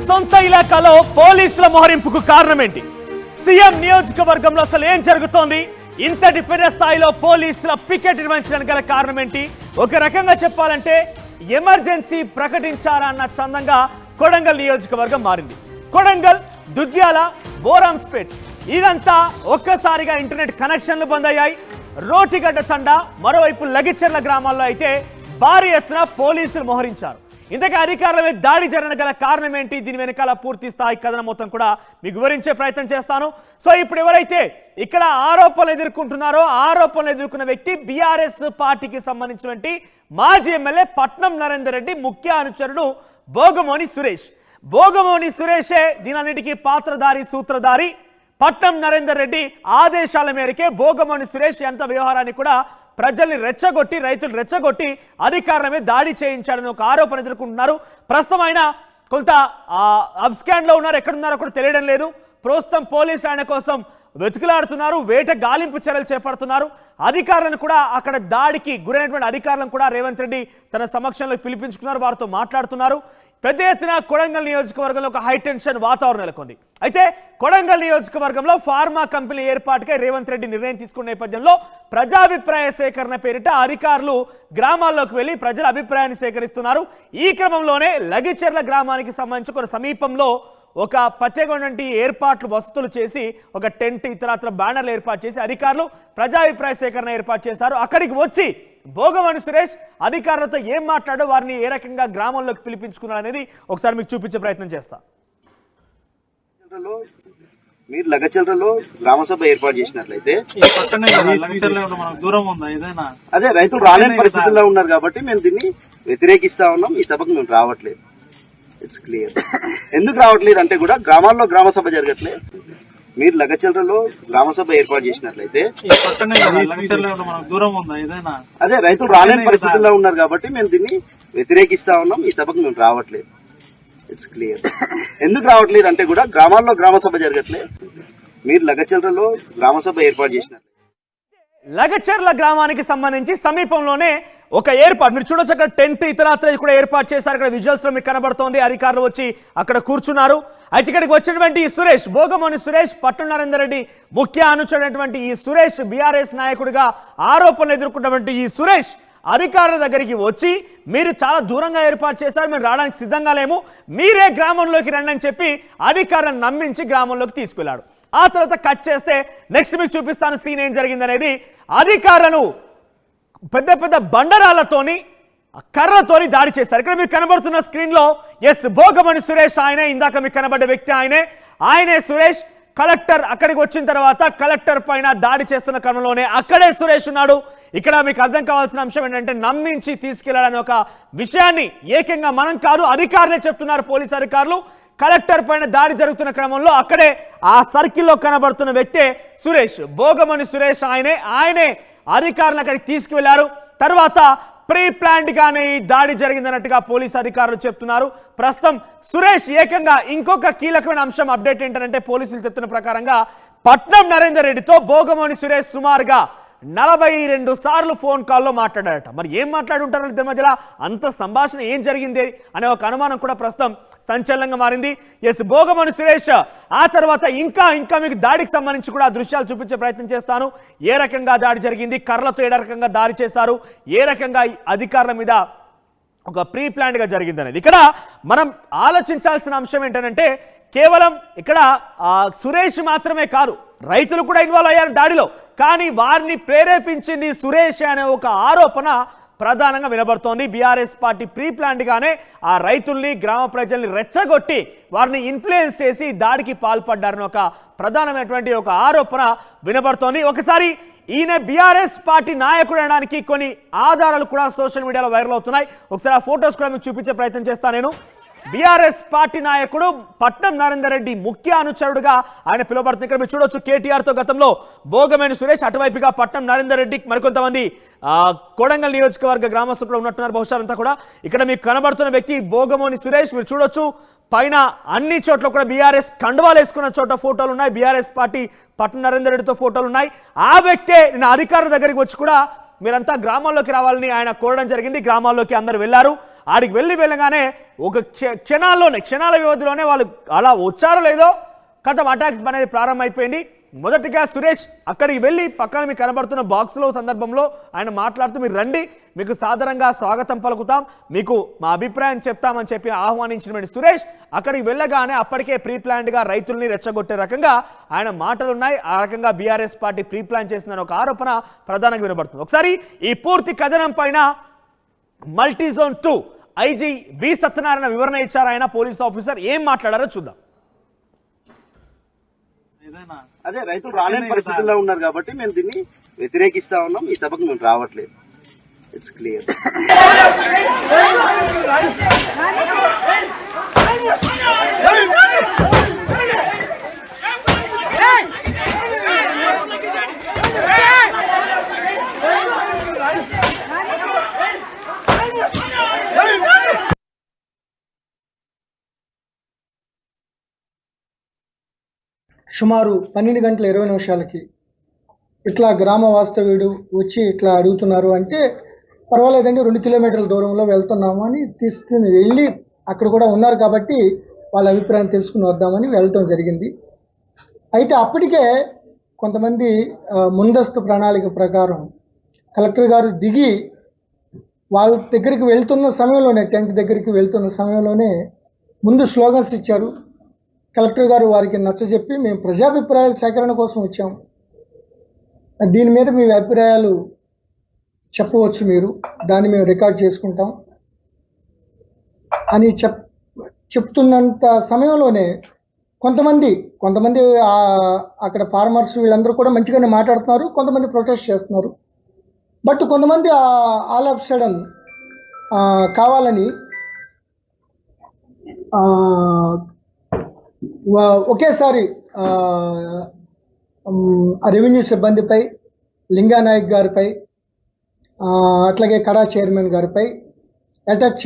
సొంత ఇలాకాలో పోలీసుల మోహరింపుకు కారణం ఏంటి? సీఎం నియోజకవర్గంలో అసలు ఏం జరుగుతోంది? ఇంతటి పెద్ద స్థాయిలో పోలీసుల పికెట్ నిర్వహించడానికి గల కారణం ఏంటి? ఒక రకంగా చెప్పాలంటే ఎమర్జెన్సీ ప్రకటించాలన్న చందంగా కొడంగల్ నియోజకవర్గం మారింది. కొడంగల్, దుద్యాల, బోరాంస్పేట్ ఇదంతా ఒక్కసారిగా ఇంటర్నెట్ కనెక్షన్లు బంద్ అయ్యాయి. రోటిగడ్డ తండా, మరోవైపు లగిచెర్ల గ్రామాల్లో అయితే భారీ ఎత్తున పోలీసులు మోహరించారు. ఇంతకీ అధికారుల మీద దాడి జరగడం గల కారణం ఏంటి? దీని వెనకాల పూర్తి స్థాయి కథనం మొత్తం కూడా మీకు వివరించే ప్రయత్నం చేస్తాను. సో ఇప్పుడు ఎవరైతే ఇక్కడ ఆరోపణలు ఎదుర్కొంటున్నారో ఆరోపణలు ఎదుర్కొన్న వ్యక్తి బీఆర్ఎస్ పార్టీకి సంబంధించినటువంటి మాజీ ఎమ్మెల్యే పట్నం నరేందర్ రెడ్డి ముఖ్య అనుచరుడు భోగమోని సురేష్. భోగమోని సురేషే దీనన్నిటికీ పాత్రధారి, సూత్రధారి. పట్నం నరేందర్ రెడ్డి ఆదేశాల మేరకే భోగమోని సురేష్ ఎంత వ్యవహారాన్ని కూడా ప్రజల్ని రెచ్చగొట్టి, రైతులు రెచ్చగొట్టి అధికారుల మీద దాడి చేయించాడని ఒక ఆరోపణ ఎదుర్కొంటున్నారు. ప్రస్తుతం ఆయన కొంత అబ్స్కాండ్ లో ఉన్నారు. ఎక్కడున్నారో కూడా తెలియడం లేదు. ప్రస్తుతం పోలీసులు ఆయన కోసం వెతుకులాడుతున్నారు, వేట గాలింపు చర్యలు చేపడుతున్నారు. అధికారులను కూడా అక్కడ దాడికి గురైనటువంటి అధికారులను కూడా రేవంత్ రెడ్డి తన సమక్షంలో పిలిపించుకున్నారు, వారితో మాట్లాడుతున్నారు. పెద్ద ఎత్తున కొడంగల్ నియోజకవర్గంలో ఒక హైటెన్షన్ వాతావరణం నెలకొంది. అయితే కొడంగల్ నియోజకవర్గంలో ఫార్మా కంపెనీ ఏర్పాటుకై రేవంత్ రెడ్డి నిర్ణయం తీసుకున్న నేపథ్యంలో ప్రజాభిప్రాయ సేకరణ పేరిట అధికారులు గ్రామాల్లోకి వెళ్లి ప్రజల అభిప్రాయాన్ని సేకరిస్తున్నారు. ఈ క్రమంలోనే లగిచెర్ల గ్రామానికి సంబంధించి కొన్ని సమీపంలో ఒక ప్రత్యేకమైనటువంటి ఏర్పాట్లు, వసతులు చేసి ఒక టెంట్, ఇతరత్ర బ్యానర్లు ఏర్పాటు చేసి అధికారులు ప్రజాభిప్రాయ సేకరణ ఏర్పాటు చేశారు. అక్కడికి వచ్చి భోగమోని సురేష్ అధికారులతో ఏం మాట్లాడో, వారిని ఏ రకంగా గ్రామంలోకి పిలిపించుకున్నారు అనేది ఒకసారి మీకు చూపించే ప్రయత్నం చేస్తా. మీరు లగచర్లలో గ్రామ సభ ఏర్పాటు చేసినట్లయితే అదే రైతులు రాలేని పరిస్థితుల్లో ఉన్నారు కాబట్టి మేము దీన్ని వ్యతిరేకిస్తా ఉన్నాం. ఈ సభకు మేము రావట్లేదు. It's clear. ఎందుకు రావట్లేదు అంటే కూడా గ్రామాల్లో గ్రామ సభ జరగట్లేదు. మీరు లగచర్లలో గ్రామ సభ ఏర్పాటు చేసినట్లయితే అదే రైతులు రాలేని పరిస్థితుల్లో ఉన్నారు కాబట్టి మేము దీన్ని వ్యతిరేకిస్తా ఉన్నాం. ఈ సభకు మేము రావట్లేదు. It's clear. ఎందుకు రావట్లేదు అంటే కూడా గ్రామాల్లో గ్రామ సభ జరగట్లేదు. మీరు లగచర్లలో గ్రామ సభ ఏర్పాటు చేసినట్లయితే లగచెర్ల గ్రామానికి సంబంధించి సమీపంలోనే ఒక ఏర్పాటు మీరు చూడొచ్చు. అక్కడ టెంట్, ఇతరత్ర కూడా ఏర్పాటు చేశారు. ఇక్కడ విజువల్స్ లో మీకు కనబడుతోంది. అధికారులు వచ్చి అక్కడ కూర్చున్నారు. అయితే ఇక్కడికి వచ్చినటువంటి ఈ సురేష్, భోగమోని సురేష్, పట్నం నరేందర్ రెడ్డి ముఖ్య అనుచరుడైనటువంటి ఈ సురేష్, బీఆర్ఎస్ నాయకుడిగా ఆరోపణలు ఎదుర్కొన్నటువంటి ఈ సురేష్ అధికారుల దగ్గరికి వచ్చి మీరు చాలా దూరంగా ఏర్పాటు చేశారు, మేము రావడానికి సిద్ధంగా లేము, మీరే గ్రామంలోకి రండి అని చెప్పి అధికారులను నమ్మించి గ్రామంలోకి తీసుకెళ్లాడు. ఆ తర్వాత కట్ చేస్తే నెక్స్ట్ మీకు చూపిస్తాను సీన్ ఏం జరిగింది అనేది. అధికారులను పెద్ద పెద్ద బండరాళ్లతోని, కర్రతోని దాడి చేశారు. ఇక్కడ మీకు కనబడుతున్న స్క్రీన్ లో భోగమోని సురేష్ ఆయనే, ఇందాక మీకు కనబడ్డ వ్యక్తి ఆయనే సురేష్. కలెక్టర్ అక్కడికి వచ్చిన తర్వాత కలెక్టర్ పైన దాడి చేస్తున్న క్రమంలోనే అక్కడే సురేష్ ఉన్నాడు. ఇక్కడ మీకు అర్థం కావాల్సిన అంశం ఏంటంటే నమ్మించి తీసుకెళ్లాడనే ఒక విషయాన్ని ఏకంగా మనం కాదు అధికారులే చెప్తున్నారు. పోలీసు అధికారులు కలెక్టర్ పైన దాడి జరుగుతున్న క్రమంలో అక్కడే ఆ సర్కిల్లో కనబడుతున్న వ్యక్తే సురేష్, భోగమోని సురేష్. ఆయనే అధికారులు అక్కడికి తీసుకువెళ్లారు. తర్వాత ప్రీ ప్లాన్డ్ గానే ఈ దాడి జరిగిందన్నట్టుగా పోలీసు అధికారులు చెప్తున్నారు. ప్రస్తుతం సురేష్ ఏకంగా ఇంకొక కీలకమైన అంశం అప్డేట్ ఏంటంటే పోలీసులు చెప్తున్న ప్రకారంగా పట్నం నరేందర్ రెడ్డితో భోగమోని సురేష్ సుమారుగా 42 సార్లు ఫోన్ కాల్లో మాట్లాడారట. మరి ఏం మాట్లాడుంటారు ఇద్దరి మధ్యలో, అంత సంభాషణ ఏం జరిగింది అనే ఒక అనుమానం కూడా ప్రస్తుతం సంచలనంగా మారింది. భోగమోని సురేష్ ఆ తర్వాత ఇంకా మీకు దాడికి సంబంధించి కూడా దృశ్యాలు చూపించే ప్రయత్నం చేస్తాను. ఏ రకంగా దాడి జరిగింది, కర్రలతో ఏ రకంగా దాడి చేశారు, ఏ రకంగా అధికారుల మీద ఒక ప్రీ ప్లాన్డ్ గా జరిగింది అనేది. ఇక్కడ మనం ఆలోచించాల్సిన అంశం ఏంటంటే కేవలం ఇక్కడ సురేష్ మాత్రమే కాదు, రైతులు కూడా ఇన్వాల్వ్ అయ్యారు దాడిలో. కానీ వారిని ప్రేరేపించింది సురేష్ అనే ఒక ఆరోపణ ప్రధానంగా వినబడుతోంది. బీఆర్ఎస్ పార్టీ ప్రీ ప్లాన్డ్ గానే ఆ రైతుల్ని, గ్రామ ప్రజల్ని రెచ్చగొట్టి వారిని ఇన్ఫ్లుయెన్స్ చేసి దాడికి పాల్పడ్డారని ఒక ప్రధానమైనటువంటి ఒక ఆరోపణ వినబడుతోంది. ఒకసారి ఈయన బీఆర్ఎస్ పార్టీ నాయకుడు అనడానికి కొన్ని ఆధారాలు కూడా సోషల్ మీడియాలో వైరల్ అవుతున్నాయి. ఒకసారి ఆ ఫొటోస్ కూడా మీకు చూపించే ప్రయత్నం చేస్తాను నేను. బీఆర్ఎస్ పార్టీ నాయకుడు పట్నం నరేందర్ రెడ్డి ముఖ్య అనుచరుడుగా ఆయన పిలువబడుతుంది. ఇక్కడ మీరు చూడొచ్చు కేటీఆర్ తో గతంలో భోగమోని సురేష్, అటువైపుగా పట్నం నరేందర్ రెడ్డి, మరికొంతమంది కొడంగల్ నియోజకవర్గ గ్రామస్తులు కూడా ఉన్నట్టున్నారు బహుశా అంతా కూడా. ఇక్కడ మీకు కనబడుతున్న వ్యక్తి భోగమోని సురేష్. మీరు చూడొచ్చు పైన అన్ని చోట్ల కూడా బీఆర్ఎస్ కండువాలు వేసుకున్న చోట ఫోటోలు ఉన్నాయి. బీఆర్ఎస్ పార్టీ పట్నం నరేందర్ రెడ్డితో ఫోటోలు ఉన్నాయి. ఆ వ్యక్తే నిన్న అధికారుల దగ్గరికి వచ్చి కూడా మీరంతా గ్రామాల్లోకి రావాలని ఆయన కోరడం జరిగింది. గ్రామాల్లోకి అందరూ వెళ్లారు. ఆడికి వెళ్ళగానే ఒక క్షణాల వ్యవధిలోనే వాళ్ళు అలా వచ్చారో లేదో కథం అటాక్స్ అనేది ప్రారంభమైపోయింది. మొదటిగా సురేష్ అక్కడికి వెళ్ళి పక్కన మీకు కనబడుతున్న బాక్స్లో సందర్భంలో ఆయన మాట్లాడుతూ మీరు రండి, మీకు సాధారణంగా స్వాగతం పలుకుతాం, మీకు మా అభిప్రాయం చెప్తామని చెప్పి ఆహ్వానించినటువంటి సురేష్ అక్కడికి వెళ్ళగానే అప్పటికే ప్రీ ప్లాన్డ్గా రైతుల్ని రెచ్చగొట్టే రకంగా ఆయన మాటలున్నాయి. ఆ రకంగా బీఆర్ఎస్ పార్టీ ప్రీ ప్లాన్ చేసిందని ఒక ఆరోపణ ప్రధానంగా వినబడుతుంది. ఒకసారి ఈ పూర్తి కథనం పైన మల్టీజోన్ 2 ఐజీ వి సత్యనారాయణ వివరణ ఇచ్చారు. ఆయన పోలీస్ ఆఫీసర్ ఏం మాట్లాడారో చూద్దాం. అదే రైతులు రాలేని పరిస్థితుల్లో ఉన్నారు కాబట్టి మేము దీన్ని వ్యతిరేకిస్తా ఉన్నాం. ఈ సభకు మేము రావట్లేదు. It's clear. సుమారు 12:20 ఇట్లా గ్రామ వాస్తవ్యుడు వచ్చి ఇట్లా అడుగుతున్నారు అంటే పర్వాలేదండి, 2 కిలోమీటర్ల దూరంలో వెళ్తున్నాము అని తీసుకుని వెళ్ళి అక్కడ కూడా ఉన్నారు కాబట్టి వాళ్ళ అభిప్రాయం తెలుసుకుని వద్దామని వెళ్ళటం జరిగింది. అయితే అప్పటికే కొంతమంది ముందస్తు ప్రణాళిక ప్రకారం కలెక్టర్ గారు దిగి వాళ్ళ దగ్గరికి వెళ్తున్న సమయంలోనే, టెంట్ దగ్గరికి వెళ్తున్న సమయంలోనే ముందు స్లోగన్స్ ఇచ్చారు. కలెక్టర్ గారు వారికి నచ్చజెప్పి మేము ప్రజాభిప్రాయాల సేకరణ కోసం వచ్చాము, దీని మీద మీ అభిప్రాయాలు చెప్పవచ్చు, మీరు దాన్ని మేము రికార్డ్ చేసుకుంటాం అని చెప్తున్నంత సమయంలోనే కొంతమంది అక్కడ ఫార్మర్స్ వీళ్ళందరూ కూడా మంచిగానే మాట్లాడుతున్నారు, కొంతమంది ప్రొటెస్ట్ చేస్తున్నారు. బట్ కొంతమంది ఆల్ ఆఫ్ సడన్ కావాలని ఒకేసారి రెవెన్యూ సిబ్బందిపై, లింగానాయక్ గారిపై, అట్లాగే కడా చైర్మన్ గారిపై అటాక్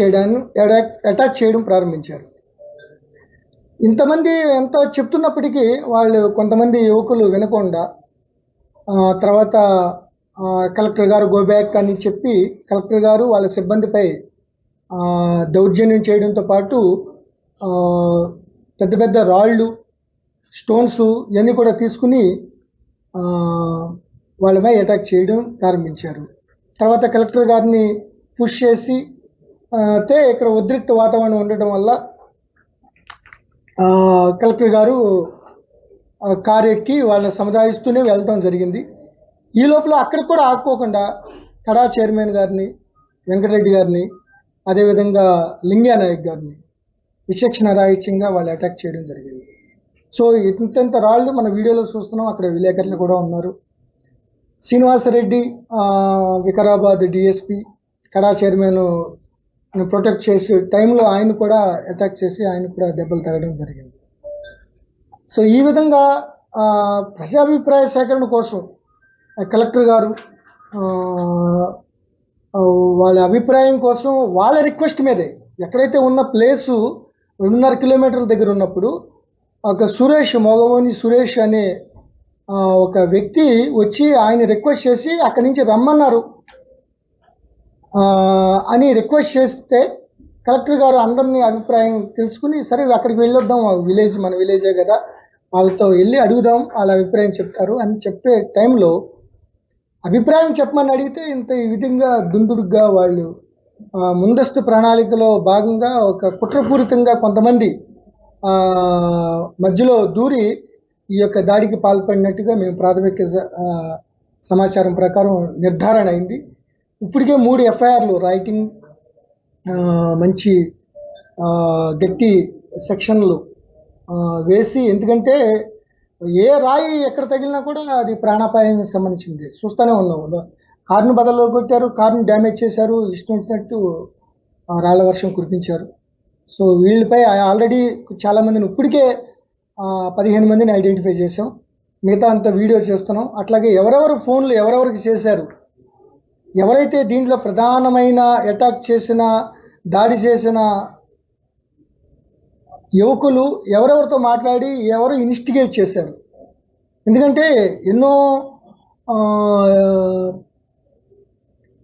చేయడం ప్రారంభించారు. ఇంతమంది ఎంత చెప్తున్నప్పటికీ వాళ్ళు కొంతమంది యువకులు వినకుండా తర్వాత కలెక్టర్ గారు గో బ్యాక్ అని చెప్పి కలెక్టర్ గారు వాళ్ళ సిబ్బందిపై దౌర్జన్యం చేయడంతో పాటు పెద్ద పెద్ద రాళ్ళు, స్టోన్స్ ఇవన్నీ కూడా తీసుకుని వాళ్ళపై అటాక్ చేయడం ప్రారంభించారు. తర్వాత కలెక్టర్ గారిని పుష్ చేసి ఇక్కడ ఉద్రిక్త వాతావరణం ఉండటం వల్ల కలెక్టర్ గారు కారు ఎక్కి వాళ్ళని సముదాయిస్తూనే వెళ్ళడం జరిగింది. ఈ లోపల అక్కడ కూడా ఆపుకోకుండా కడా చైర్మన్ గారిని, వెంకటరెడ్డి గారిని, అదేవిధంగా లింగానాయక్ గారిని విచక్షణ రాహిత్యంగా వాళ్ళు అటాక్ చేయడం జరిగింది. సో ఇంత రాళ్ళు మన వీడియోలో చూస్తున్నాం. అక్కడ విలేకరులు కూడా ఉన్నారు. శ్రీనివాసరెడ్డి వికారాబాద్ డిఎస్పి కడా చైర్మన్ ప్రొటెక్ట్ చేసే టైంలో ఆయన కూడా అటాక్ చేసి ఆయన కూడా దెబ్బలు తగడం జరిగింది. సో ఈ విధంగా ప్రజాభిప్రాయ సేకరణ కోసం కలెక్టర్ గారు వాళ్ళ అభిప్రాయం కోసం వాళ్ళ రిక్వెస్ట్ మీదే ఎక్కడైతే ఉన్న ప్లేసు 2.5 కిలోమీటర్ల దగ్గర ఉన్నప్పుడు ఒక మొగవోని సురేష్ అనే ఒక వ్యక్తి వచ్చి ఆయన రిక్వెస్ట్ చేసి అక్కడి నుంచి రమ్మన్నారు అని రిక్వెస్ట్ చేస్తే కలెక్టర్ గారు అందరినీ అభిప్రాయం తెలుసుకుని సరే అక్కడికి వెళ్ళొద్దాం, మన విలేజే కదా, వాళ్ళతో వెళ్ళి అడుగుదాం, వాళ్ళ అభిప్రాయం చెప్తారు అని చెప్పే టైంలో అభిప్రాయం చెప్పమని అడిగితే ఈ విధంగా దుందుడుగ్గా వాళ్ళు ముందస్తు ప్రణాళికలో భాగంగా ఒక కుట్రపూరితంగా కొంతమంది మధ్యలో దూరి ఈ యొక్క దాడికి పాల్పడినట్టుగా మేము ప్రాథమిక సమాచారం ప్రకారం నిర్ధారణ అయింది. ఇప్పటికే 3 ఎఫ్ఐఆర్లు రైటింగ్ మంచి గట్టి సెక్షన్లు వేసి, ఎందుకంటే ఏ రాయి ఎక్కడ తగిలినా కూడా అది ప్రాణాపాయం సంబంధించింది. చూస్తూనే ఉన్నాము. కారును బదల్లో కొట్టారు, కారును డ్యామేజ్ చేశారు, ఇష్టం వచ్చినట్టు రాళ్ల వర్షం కురిపించారు. సో వీళ్ళపై ఆల్రెడీ చాలామందిని ఇప్పటికే 15 మందిని ఐడెంటిఫై చేసాం. మిగతా అంత వీడియో చేస్తున్నాం. అట్లాగే ఎవరెవరు ఫోన్లు ఎవరెవరికి చేశారు, ఎవరైతే దీంట్లో ప్రధానమైన అటాక్ చేసిన, దాడి చేసిన యువకులు ఎవరెవరితో మాట్లాడి ఎవరు ఇన్వెస్టిగేట్ చేశారు. ఎందుకంటే ఎన్నో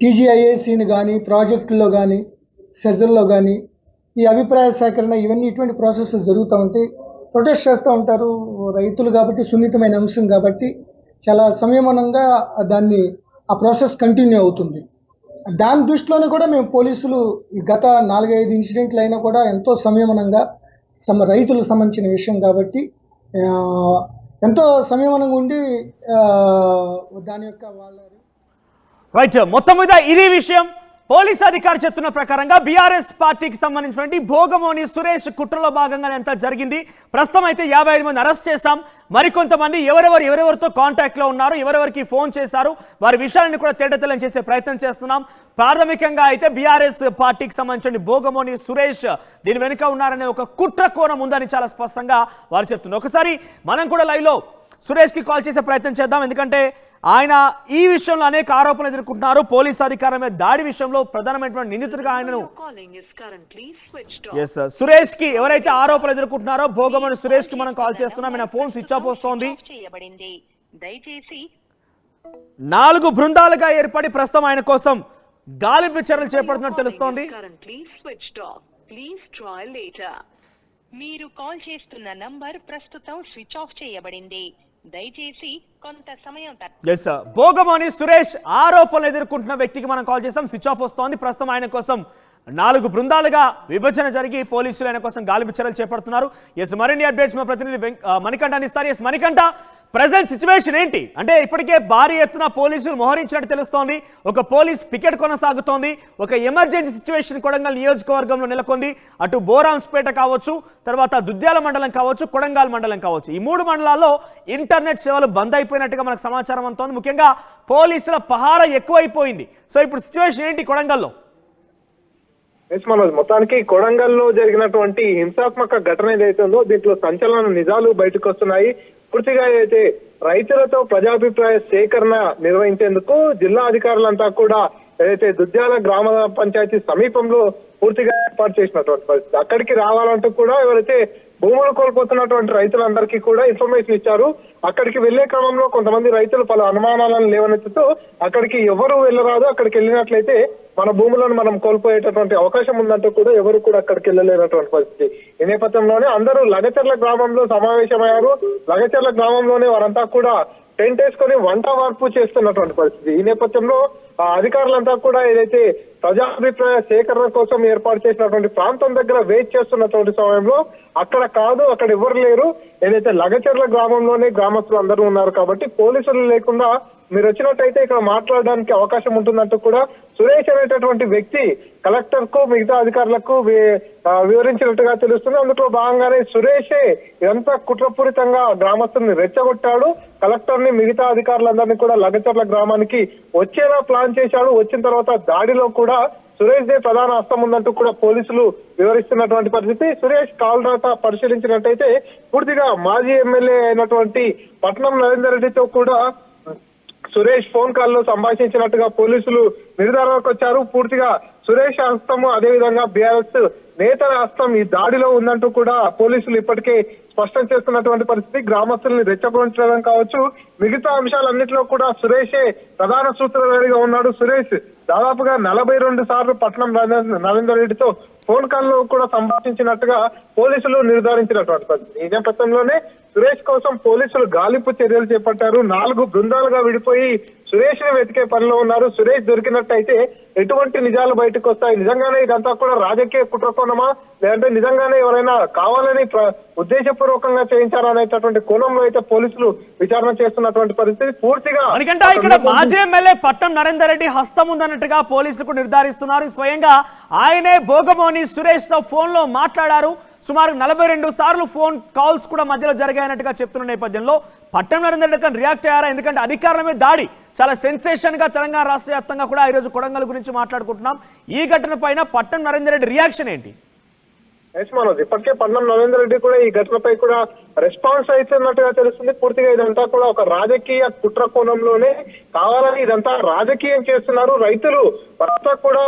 టీజీఐఏసీని కానీ ప్రాజెక్టుల్లో కానీ సెజల్లో కానీ ఈ అభిప్రాయ సేకరణ ఇవన్నీ ఇటువంటి ప్రాసెస్ జరుగుతూ ఉంటాయి. ప్రొటెస్ట్ చేస్తూ ఉంటారు రైతులు కాబట్టి, సున్నితమైన అంశం కాబట్టి చాలా సంయమనంగా దాన్ని ఆ ప్రాసెస్ కంటిన్యూ అవుతుంది. దాని దృష్టిలోనే కూడా మేము పోలీసులు ఈ గత 4-5 ఇన్సిడెంట్లు అయినా కూడా ఎంతో సంయమనంగా రైతులకు సంబంధించిన విషయం కాబట్టి ఎంతో సంయమనంగా ఉండి దాని యొక్క వాళ్ళ రైట్, మొత్తం మీద ఇది విషయం. పోలీస్ అధికారి చెప్తున్న ప్రకారంగా బీఆర్ఎస్ పార్టీకి సంబంధించినటువంటి భోగమోని సురేష్ కుట్రలో భాగంగానే అంతా జరిగింది. ప్రస్తుతం అయితే 55 మంది అరెస్ట్ చేశాం. మరికొంతమంది ఎవరెవరితో కాంటాక్ట్ లో ఉన్నారు, ఎవరెవరికి ఫోన్ చేశారు, వారి విషయాలను కూడా తేటతెల్లం చేసే ప్రయత్నం చేస్తున్నాం. ప్రాథమికంగా అయితే బీఆర్ఎస్ పార్టీకి సంబంధించిన భోగమోని సురేష్ దీని వెనుక ఉన్నారనే ఒక కుట్ర కోణం ఉందని చాలా స్పష్టంగా వారు చెప్తున్నారు. ఒకసారి మనం కూడా లైవ్ లో సురేష్ కి కాల్ చేసే ప్రయత్నం చేద్దాం. ఎందుకంటే ఆయన ఈ విషయంలో అనేక ఆరోపణలు ఎదుర్కొంటున్నారు. పోలీసు అధికారుల మీద దాడి విషయంలో ప్రధానమైనటువంటి నిందితుడిగా ఆయనను సురేష్ కి ఎవరైతే ఆరోపణలు ఎదుర్కొంటున్నారో భోగమని సురేష్ కి మనం కాల్ చేస్తున్నాం. ఆయన ఫోన్ స్విచ్ ఆఫ్ వస్తోంది. 4 బృందాలుగా ఏర్పడి ప్రస్తుతం ఆయన కోసం గాలింపు చర్యలు చేపడుతున్నట్టు తెలుస్తోంది. మీరు కాల్ చేస్తున్న నంబర్ ప్రస్తుతం స్విచ్ ఆఫ్ చేయబడింది. దయచేసి కొంత సమయం భోగమని సురేష్ ఆరోపణలు ఎదుర్కొంటున్న వ్యక్తికి మనం కాల్ చేసాం. స్విచ్ ఆఫ్ వస్తోంది. ప్రస్తుతం ఆయన కోసం 4 బృందాలుగా విభజన జరిగి పోలీసులు ఆయన కోసం గాలింపు చర్యలు చేపడుతున్నారు. మరిన్ని అప్డేట్స్ మా ప్రతినిధి మణికంఠ అందిస్తారు. మణికంఠ, ప్రెజెంట్ సిచ్యువేషన్ ఏంటి? అంటే ఇప్పటికే భారీ ఎత్తున పోలీసులు మోహరించినట్టు తెలుస్తోంది. ఒక పోలీస్ పికెట్ కొనసాగుతోంది. ఒక ఎమర్జెన్సీ సిచ్యువేషన్ కొడంగల్ నియోజకవర్గంలో నెలకొంది. అటు బోరాంస్పేట కావచ్చు, తర్వాత దుద్యాల మండలం కావచ్చు, కొడంగల్ మండలం కావచ్చు, ఈ 3 మండలాల్లో ఇంటర్నెట్ సేవలు బంద్ అయిపోయినట్టుగా మనకు సమాచారం అందుతోంది. ముఖ్యంగా పోలీసుల పహారా ఎక్కువైపోయింది. సో ఇప్పుడు సిచ్యువేషన్ ఏంటి కొడంగల్లో? మనోజ్, మొత్తానికి కొడంగల్లో జరిగినటువంటి హింసాత్మక ఘటన ఏదైతే ఉందో దీంట్లో సంచలన నిజాలు బయటకు వస్తున్నాయి. పూర్తిగా అయితే రైతులతో ప్రజాభిప్రాయ సేకరణ నిర్వహించేందుకు జిల్లా అధికారులంతా కూడా ఏదైతే దుద్యాల గ్రామ పంచాయతీ సమీపంలో పూర్తిగా ఏర్పాటు చేసినటువంటి పరిస్థితి. అక్కడికి రావాలంటూ కూడా ఎవరైతే భూములు కోల్పోతున్నటువంటి రైతులందరికీ కూడా ఇన్ఫర్మేషన్ ఇచ్చారు. అక్కడికి వెళ్లే క్రమంలో కొంతమంది రైతులు పలు అనుమానాలను లేవనెత్తుతూ అక్కడికి ఎవరు వెళ్ళరాదు, అక్కడికి వెళ్ళినట్లయితే మన భూములను మనం కోల్పోయేటటువంటి అవకాశం ఉందంటూ కూడా ఎవరు కూడా అక్కడికి వెళ్ళలేనటువంటి పరిస్థితి. ఈ నేపథ్యంలోనే అందరూ లగచర్ల గ్రామంలో సమావేశమయ్యారు. లగచర్ల గ్రామంలోనే వారంతా కూడా టెంట్ వేసుకొని వంట వార్పు చేస్తున్నటువంటి పరిస్థితి. ఈ నేపథ్యంలో అధికారులంతా కూడా ఏదైతే ప్రజాభిప్రాయ సేకరణ కోసం ఏర్పాటు చేసినటువంటి ప్రాంతం దగ్గర వెయిట్ చేస్తున్నటువంటి సమయంలో అక్కడ కాదు, అక్కడ ఎవరు లేరు, ఏదైతే లగచర్ల గ్రామంలోనే గ్రామస్తులు అందరూ ఉన్నారు కాబట్టి పోలీసులు లేకుండా మీరు వచ్చినట్టయితే ఇక్కడ మాట్లాడడానికి అవకాశం ఉంటుందంటూ కూడా సురేష్ అనేటటువంటి వ్యక్తి కలెక్టర్ కు మిగతా అధికారులకు వివరించినట్టుగా తెలుస్తుంది. అందులో భాగంగానే సురేషే ఇదంతా కుట్రపూరితంగా గ్రామస్తుల్ని రెచ్చగొట్టాడు. కలెక్టర్ ని మిగతా అధికారులందరినీ కూడా లగచర్ల గ్రామానికి వచ్చేలా ప్లాన్ చేశాడు. వచ్చిన తర్వాత దాడిలో కూడా సురేష్ దే ప్రధాన హస్తం ఉందంటూ కూడా పోలీసులు వివరిస్తున్నటువంటి పరిస్థితి. సురేష్ కాల్ రాత పరిశీలించినట్టయితే పూర్తిగా మాజీ ఎమ్మెల్యే అయినటువంటి పట్నం నరేందర్ రెడ్డితో కూడా సురేష్ ఫోన్ కాల్లో సంభాషించినట్టుగా పోలీసులు నిర్ధారణకు వచ్చారు. పూర్తిగా సురేష్ హస్తము, అదేవిధంగా బీఆర్ఎస్ నేతల హస్తం ఈ దాడిలో ఉందంటూ కూడా పోలీసులు ఇప్పటికే స్పష్టం చేస్తున్నటువంటి పరిస్థితి. గ్రామస్తుల్ని రెచ్చగొట్టడం కావచ్చు, మిగతా అంశాలన్నింటిలో కూడా సురేషే ప్రధాన సూత్రధారిగా ఉన్నాడు. సురేష్ దాదాపుగా 42 సార్లు పట్నం నరేందర్ రెడ్డితో ఫోన్ కాల్లో కూడా సంభాషించినట్టుగా పోలీసులు నిర్ధారించినటువంటి పరిస్థితి. ఈ నేపథ్యంలోనే సురేష్ కోసం పోలీసులు గాలింపు చర్యలు చేపట్టారు. 4 బృందాలుగా విడిపోయి సురేష్ ని వెతికే పనిలో ఉన్నారు. సురేష్ దొరికినట్టయితే ఎటువంటి నిజాలు బయటకు వస్తాయి, నిజంగానే ఇదంతా కూడా రాజకీయ కుట్రకోణమా, లేదంటే నిజంగానే ఎవరైనా కావాలని ఉద్దేశపూర్వకంగా చేయించారా అనేటటువంటి కోణంలో అయితే పోలీసులు విచారణ చేస్తున్నటువంటి పరిస్థితి. పూర్తిగా ఇక్కడ మాజీ ఎమ్మెల్యే పట్నం నరేందర్ రెడ్డి హస్తం ఉందన్నట్టుగా పోలీసులకు నిర్ధారిస్తున్నారు. స్వయంగా ఆయనే భోగమోని సురేష్ తో ఫోన్ లో మాట్లాడారు. సుమారు 42 సార్లు ఫోన్ కాల్స్ కూడా మధ్యలో జరిగాయన్నట్టుగా చెప్తున్న నేపథ్యంలో పట్నం నరేందర్ రెడ్డి రియాక్ట్ అయ్యారా? ఎందుకంటే అధికారుల మీద దాడి చాలా సెన్సేషన్ గా తెలంగాణ రాష్ట్ర వ్యాప్తంగా కూడా ఈరోజు కొడంగల్ గురించి మాట్లాడుకుంటున్నాం. ఈ ఘటన పైన పట్నం నరేందర్ రెడ్డి రియాక్షన్ ఏంటి? మనోజ్, ఇప్పటికే పట్నం నరేందర్ రెడ్డి కూడా ఈ ఘటనపై కూడా రెస్పాన్స్ అవుతున్నట్టుగా తెలుస్తుంది. పూర్తిగా ఇదంతా కూడా ఒక రాజకీయ కుట్ర కోణంలోనే కావాలని ఇదంతా రాజకీయం చేస్తున్నారు. రైతులు అంతా కూడా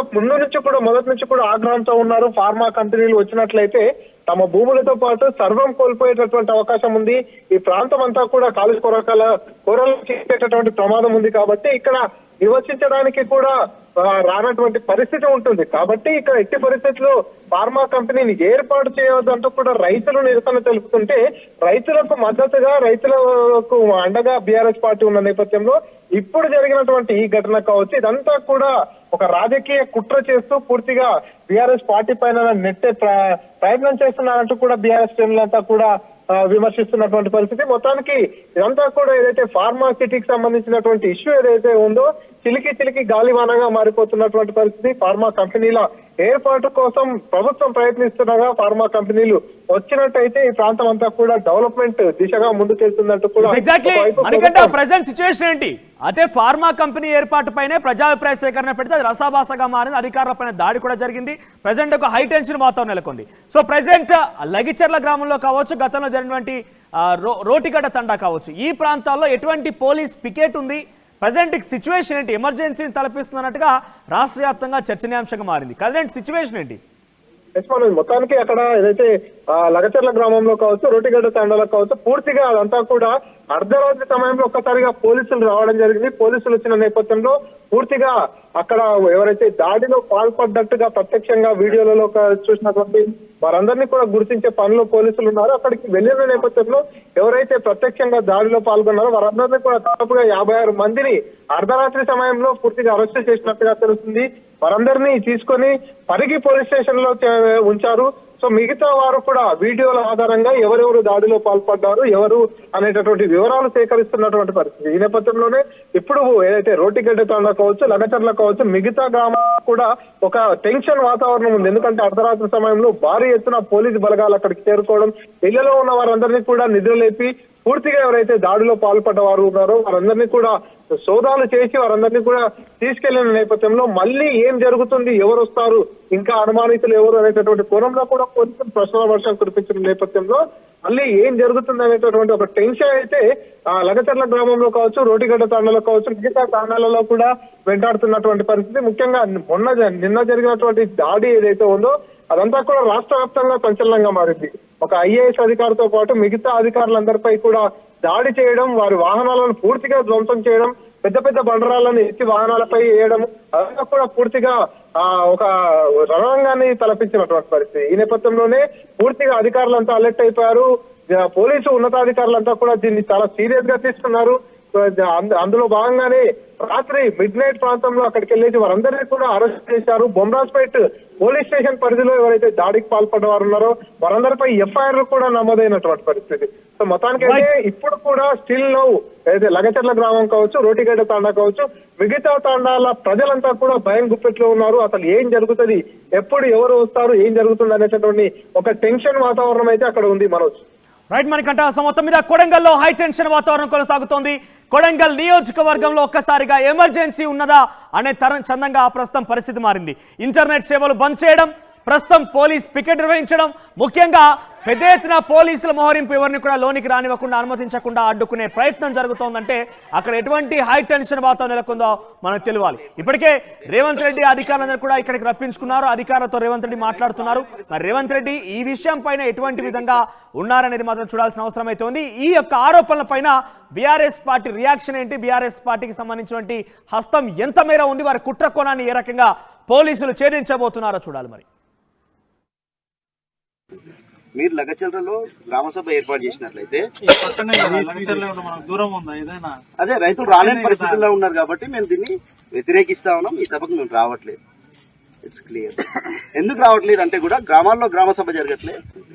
మొదటి నుంచి కూడా ఆగ్రహంతో ఉన్నారు. ఫార్మా కంపెనీలు వచ్చినట్లయితే తమ భూములతో పాటు సర్వం కోల్పోయేటటువంటి అవకాశం ఉంది. ఈ ప్రాంతం అంతా కూడా కూరలు చేసేటటువంటి ప్రమాదం ఉంది కాబట్టి ఇక్కడ నివసించడానికి కూడా రానటువంటి పరిస్థితి ఉంటుంది. కాబట్టి ఇక్కడ ఎట్టి పరిస్థితుల్లో ఫార్మా కంపెనీని ఏర్పాటు చేయవద్దంటూ కూడా రైతులు నిరసన తెలుపుతుంటే, రైతులకు మద్దతుగా రైతులకు అండగా బీఆర్ఎస్ పార్టీ ఉన్న నేపథ్యంలో ఇప్పుడు జరిగినటువంటి ఈ ఘటన కావచ్చు, ఇదంతా కూడా ఒక రాజకీయ కుట్ర చేస్తూ పూర్తిగా బీఆర్ఎస్ పార్టీ పైన నెట్టే ప్రయత్నం చేస్తున్నారంటూ కూడా బీఆర్ఎస్ శ్రేణులంతా కూడా విమర్శిస్తున్నటువంటి పరిస్థితి. మొత్తానికి ఇదంతా కూడా ఏదైతే ఫార్మాసిటీకి సంబంధించినటువంటి ఇష్యూ ఏదైతే ఉందో చిలికి గాలివానగా మారిపోతున్నటువంటి పరిస్థితి. ఫార్మా కంపెనీల ఏర్పాటు కోసం ప్రభుత్వం ప్రయత్నిస్తుండగా ఫార్మా కంపెనీలు వచ్చినట్టయితే ఈ ప్రాంతం అంతా కూడా డెవలప్మెంట్ దిశగా ముందుకెళ్తుందంటూ కూడా ఎగ్జాక్ట్లీ మనకంటే ప్రెసెంట్ సిచ్యువేషన్ ఏంటి? అదే ఫార్మా కంపెనీ ఏర్పాటు పైనే ప్రజాభిప్రాయ సేకరణ పెడితే అది రసాభాసగా మారింది, అధికారుల పైన దాడి కూడా జరిగింది. ప్రెసెంట్ ఒక హై టెన్షన్ వాతావరణం నెలకొంది. సో ప్రెసెంట్ లగిచెర్ల గ్రామంలో కావచ్చు, గతంలో జరిగినటువంటి రోటిగడ్డ తండా కావచ్చు, ఈ ప్రాంతాల్లో ఎటువంటి పోలీస్ పికెట్ ఉంది? ప్రజెంట్ సిచ్యువేషన్ ఏంటి? ఎమర్జెన్సీని తలపిస్తున్నట్టుగా రాష్ట్ర వ్యాప్తంగా చర్చనీయాంశంగా మారింది. ప్రజెంట్ సిచ్యువేషన్ ఏంటి? మొత్తానికి అక్కడ ఏదైతే లగచర్ల గ్రామంలో కావచ్చు, రోటిగడ్డ తండాలో కావచ్చు, పూర్తిగా అదంతా కూడా అర్ధరాత్రి సమయంలో ఒక్కసారిగా పోలీసులు రావడం జరిగింది. పోలీసులు వచ్చిన నేపథ్యంలో పూర్తిగా అక్కడ ఎవరైతే దాడిలో పాల్పడ్డట్టుగా ప్రత్యక్షంగా వీడియోలలో చూసినటువంటి వారందరినీ కూడా గుర్తించే పనిలో పోలీసులు ఉన్నారు. అక్కడికి వెళ్లిన నేపథ్యంలో ఎవరైతే ప్రత్యక్షంగా దాడిలో పాల్గొన్నారో వారందరినీ కూడా దాదాపుగా 56 మందిని అర్ధరాత్రి సమయంలో పూర్తిగా అరెస్ట్ చేసినట్టుగా తెలుస్తుంది. వారందరినీ తీసుకొని పరిగి పోలీస్ స్టేషన్ లో ఉంచారు. సో మిగతా వారు కూడా వీడియోల ఆధారంగా ఎవరెవరు దాడిలో పాల్పడ్డారు, ఎవరు అనేటటువంటి వివరాలు సేకరిస్తున్నటువంటి పరిస్థితి. ఈ నేపథ్యంలోనే ఇప్పుడు ఏదైతే రోటిగడ్డ తాండా కావచ్చు, లగచర్ల కావచ్చు, మిగతా గ్రామాలు కూడా ఒక టెన్షన్ వాతావరణం ఉంది. ఎందుకంటే అర్ధరాత్రి సమయంలో భారీ ఎత్తున పోలీసు బలగాలు అక్కడికి చేరుకోవడం, ఇళ్లలో ఉన్న వారందరినీ కూడా నిద్రలేపి పూర్తిగా ఎవరైతే దాడిలో పాల్పడ్డ వారు ఉన్నారో వారందరినీ కూడా సోదాలు చేసి వారందరినీ కూడా తీసుకెళ్లిన నేపథ్యంలో మళ్ళీ ఏం జరుగుతుంది, ఎవరు వస్తారు, ఇంకా అనుమానితులు ఎవరు అనేటటువంటి కోణంలో కూడా పోలీసులు ప్రశ్నల వర్షం కురిపించిన నేపథ్యంలో మళ్ళీ ఏం జరుగుతుంది అనేటటువంటి ఒక టెన్షన్ అయితే లగచర్ల గ్రామంలో కావచ్చు, రోటిగడ్డ తాండాలో కావచ్చు, మిగతా తాండాలలో కూడా వెంటాడుతున్నటువంటి పరిస్థితి. ముఖ్యంగా నిన్న జరిగినటువంటి దాడి ఏదైతే ఉందో అదంతా కూడా రాష్ట్ర వ్యాప్తంగా సంచలనంగా మారింది. ఒక ఐఏఎస్ అధికారితో పాటు మిగతా అధికారులందరిపై కూడా దాడి చేయడం, వారి వాహనాలను పూర్తిగా ధ్వంసం చేయడం, పెద్ద పెద్ద బండరాలను ఎత్తి వాహనాలపై వేయడం, అదంతా కూడా పూర్తిగా ఒక రణరంగాన్ని తలపించినటువంటి పరిస్థితి. ఈ నేపథ్యంలోనే పూర్తిగా అధికారులంతా అలర్ట్ అయిపోయారు. పోలీసు ఉన్నతాధికారులంతా కూడా దీన్ని చాలా సీరియస్ గా తీసుకున్నారు. అందులో భాగంగానే రాత్రి మిడ్ నైట్ ప్రాంతంలో అక్కడికి వెళ్ళేసి వారందరినీ కూడా అరెస్ట్ చేశారు. బొమ్రాజ్పేట్ పోలీస్ స్టేషన్ పరిధిలో ఎవరైతే దాడికి పాల్పడ్డ వారు ఉన్నారో వారందరిపై ఎఫ్ఐఆర్లు కూడా నమోదైనటువంటి పరిస్థితి. సో మొత్తానికి అయితే ఇప్పుడు కూడా స్టిల్ నౌ అయితే లగచర్ల గ్రామం కావచ్చు, రోటిగడ్డ తాండా కావచ్చు, మిగతా తాండాల ప్రజలంతా కూడా భయం గుప్పెట్లో ఉన్నారు. అసలు ఏం జరుగుతుంది, ఎప్పుడు ఎవరు వస్తారు, ఏం జరుగుతుంది అనేటటువంటి ఒక టెన్షన్ వాతావరణం అయితే అక్కడ ఉంది. మనోజ్ రైట్, మనకంట మొత్తం మీద కొడంగల్లో హై టెన్షన్ వాతావరణం కొనసాగుతోంది. కొడంగల్ నియోజకవర్గంలో ఒక్కసారిగా ఎమర్జెన్సీ ఉన్నదా అనే చందంగా ప్రస్తుతం పరిస్థితి మారింది. ఇంటర్నెట్ సేవలు బంద్ చేయడం, ప్రస్తుతం పోలీస్ పికెట్ నిర్వహించడం, ముఖ్యంగా పెద్ద ఎత్తున పోలీసుల మోహరింపు ఎవరిని కూడా లోనికి రానివ్వకుండా అనుమతించకుండా అడ్డుకునే ప్రయత్నం జరుగుతోందంటే అక్కడ ఎటువంటి హై టెన్షన్ వాతావరణం నెలకొందో మనకు తెలియాలి. ఇప్పటికే రేవంత్ రెడ్డి అధికారులందరూ కూడా ఇక్కడికి రప్పించుకున్నారు. అధికారులతో రేవంత్ రెడ్డి మాట్లాడుతున్నారు. మరి రేవంత్ రెడ్డి ఈ విషయం పైన ఎటువంటి విధంగా ఉన్నారనేది మాత్రం చూడాల్సిన అవసరం అయితే ఉంది. ఈ యొక్క ఆరోపణల పైన బీఆర్ఎస్ పార్టీ రియాక్షన్ ఏంటి, బీఆర్ఎస్ పార్టీకి సంబంధించినటువంటి హస్తం ఎంత మేర ఉంది, వారి కుట్ర కోణాన్ని ఏ రకంగా పోలీసులు ఛేదించబోతున్నారో చూడాలి. మరి మీరు లగచర్లలో గ్రామసభ ఏర్పాటు చేసినట్లయితే అదే రైతులు రాలేని పరిస్థితుల్లో ఉన్నారు కాబట్టి మేము దీన్ని వ్యతిరేకిస్తా ఉన్నాం. ఈ సభకు మేము రావట్లేదు. It's clear. ఎందుకు రావట్లేదు అంటే కూడా గ్రామాల్లో గ్రామ సభ జరగట్లేదు.